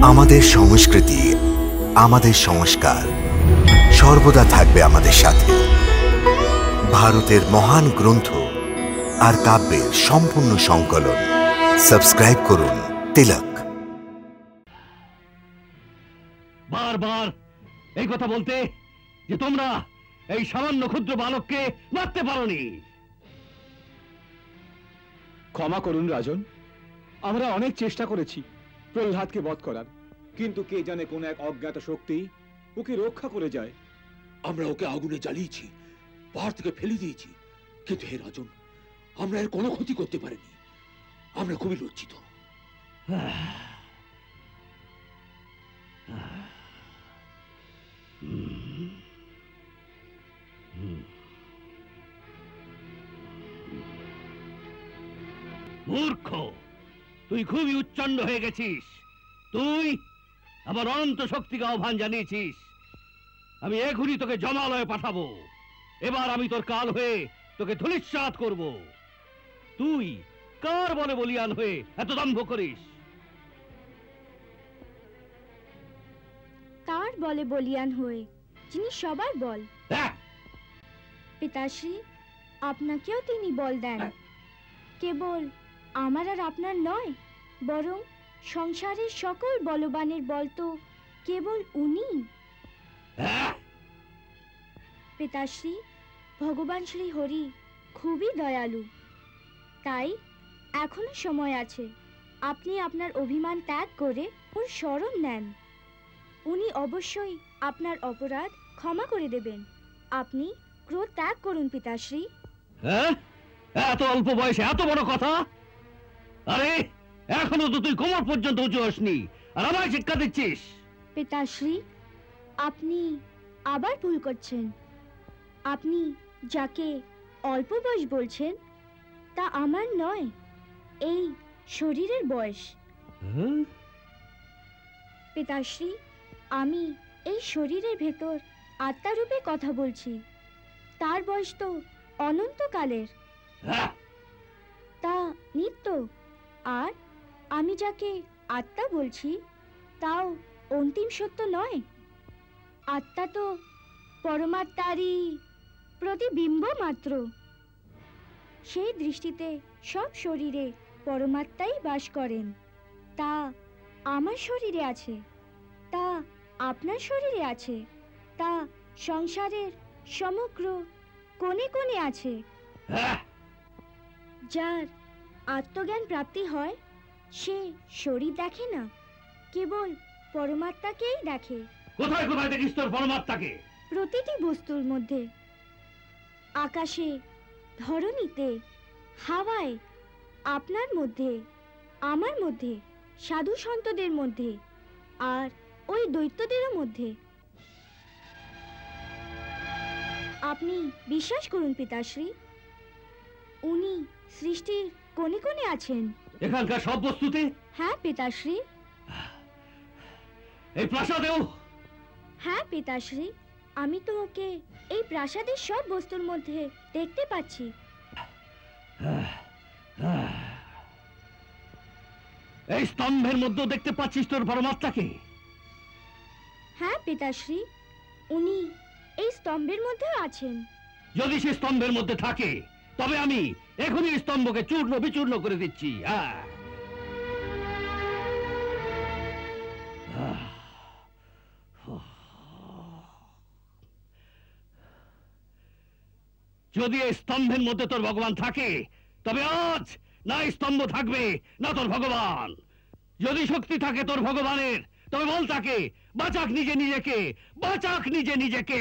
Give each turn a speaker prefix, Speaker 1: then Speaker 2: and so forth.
Speaker 1: আমাদের সংস্কৃতি, আমাদের সংস্কার সর্বদা থাকবে আমাদের সাথে। ভারতের মহান গ্রন্থ আর কাব্যের সম্পূর্ণ সংকলন। সাবস্ক্রাইব করুন তিলক।
Speaker 2: বারবার এই কথা বলতে যে তোমরা এই সামান্য ক্ষুদ্র বালককে মারতে পারোনি।
Speaker 3: ক্ষমা করুন রাজন, আমরা অনেক চেষ্টা করেছি প্রহ্লাদকে বধ করার, কিন্তু কে জানে কোন এক অজ্ঞাত শক্তি ওকে রক্ষা করে যায়।
Speaker 4: আমরা ওকে আগুনে জ্বালিয়েছি, পাহাড় থেকে ফেলে দিয়েছি, কিন্তু হে রাজন, আমরা এর কোনো ক্ষতি করতে পারিনি। আমরা খুবই লজ্জিত।
Speaker 2: মূর্খ, তুই খুবই উচ্চণ্ড হয়ে গেছিস। তুই আবার অনন্ত শক্তিকে আহ্বান জানিয়েছিস। আমি এখনই তোকে জমালয়ে পাঠাবো। এবার আমি তোর কাল হয়ে তোকে ধূলিসাৎ করব। তুই কার বলে বলিয়ান হয়ে এত দম্ভ করিস?
Speaker 5: কার বলে বলিয়ান হয়ে, যিনি সবার বল। পিতাশ্রী, আপনাকেও তিনি বল দেন। কেবল আমার আর আপনার নয়, বরং সংসারের সকল বলবানের বল তো কেবল উনি। পিতাশ্রী, ভগবান শ্রী হরি খুবই দয়ালু, তাই এখনো সময় আছে। আপনি আপনার অভিমান ত্যাগ করে ওর শরণ নেন। উনি অবশ্যই আপনার অপরাধ ক্ষমা করে দেবেন। আপনি ক্রোধ ত্যাগ করুন পিতাশ্রী।
Speaker 2: এত অল্প বয়সে এত বড় কথা! আরে এখনো তো তুই কোমর পর্যন্ত উঁচু হসনি, আর আমায় শিক্ষা দিচ্ছিস?
Speaker 5: পিতাশ্রী, আপনি আবার ভুল করছেন। আপনি যাকে অল্প বয়স বলছেন তা আমার নয়, এই শরীরের বয়স। পিতাশ্রী, আমি এই শরীরের ভেতর আত্মারূপে কথা বলছি। তার বয়স তো অনন্তকালের, তা নিত্য। আর আমি যাকে আত্মা বলছি তাও অন্তিম সত্য নয়। আত্মা তো পরমাত্মারই প্রতিবিম্ব মাত্র। সেই দৃষ্টিতে সব শরীরে পরমাত্মাই বাস করেন। তা আমার শরীরে আছে, তা আপনার শরীরে আছে, তা সংসারের সমগ্র কোণে কোণে আছে। যার আত্মজ্ঞান প্রাপ্তি হয় সে শরীর দেখে না, কেবল পরমাত্মাকেই দেখে।
Speaker 2: কোথায় কোথায় দেখিস তোর পরমাত্মাকে?
Speaker 5: প্রতিটি বস্তুর মধ্যে, আকাশে, ধরণীতে, হাওয়ায়, আপনার মধ্যে, আমার মধ্যে, সাধু সন্তদের মধ্যে, আর ওই দৈত্যদেরও মধ্যে। আপনি বিশ্বাস করুন পিতাশ্রী, উনি সৃষ্টির কোণে কোণে আছেন।
Speaker 2: এখানকার সব বস্তুতে?
Speaker 5: হ্যাঁ পিতাশ্রী।
Speaker 2: এই প্রাসাদেও?
Speaker 5: হ্যাঁ পিতাশ্রী, আমি তো ওকে এই প্রাসাদের সব বস্তুর মধ্যে দেখতে পাচ্ছি।
Speaker 2: এই স্তম্ভের মধ্যেও দেখতে পাচ্ছিস তোর পরমাত্মাকে?
Speaker 5: হ্যাঁ পিতাশ্রী, উনি এই স্তম্ভের মধ্যে আছেন।
Speaker 2: যদি সে স্তম্ভের মধ্যে থাকে তবে আমি এখনই স্তম্ভকে চূর্ণ বিচূর্ণ করে দিচ্ছি। যদি এই স্তম্ভের মধ্যে তোর ভগবান থাকে তবে আজ না স্তম্ভ থাকবে না তোর ভগবান। যদি শক্তি থাকে তোর ভগবানের তবে বল তাকে বাঁচাক নিজে নিজেকে, বাঁচাক নিজে নিজেকে।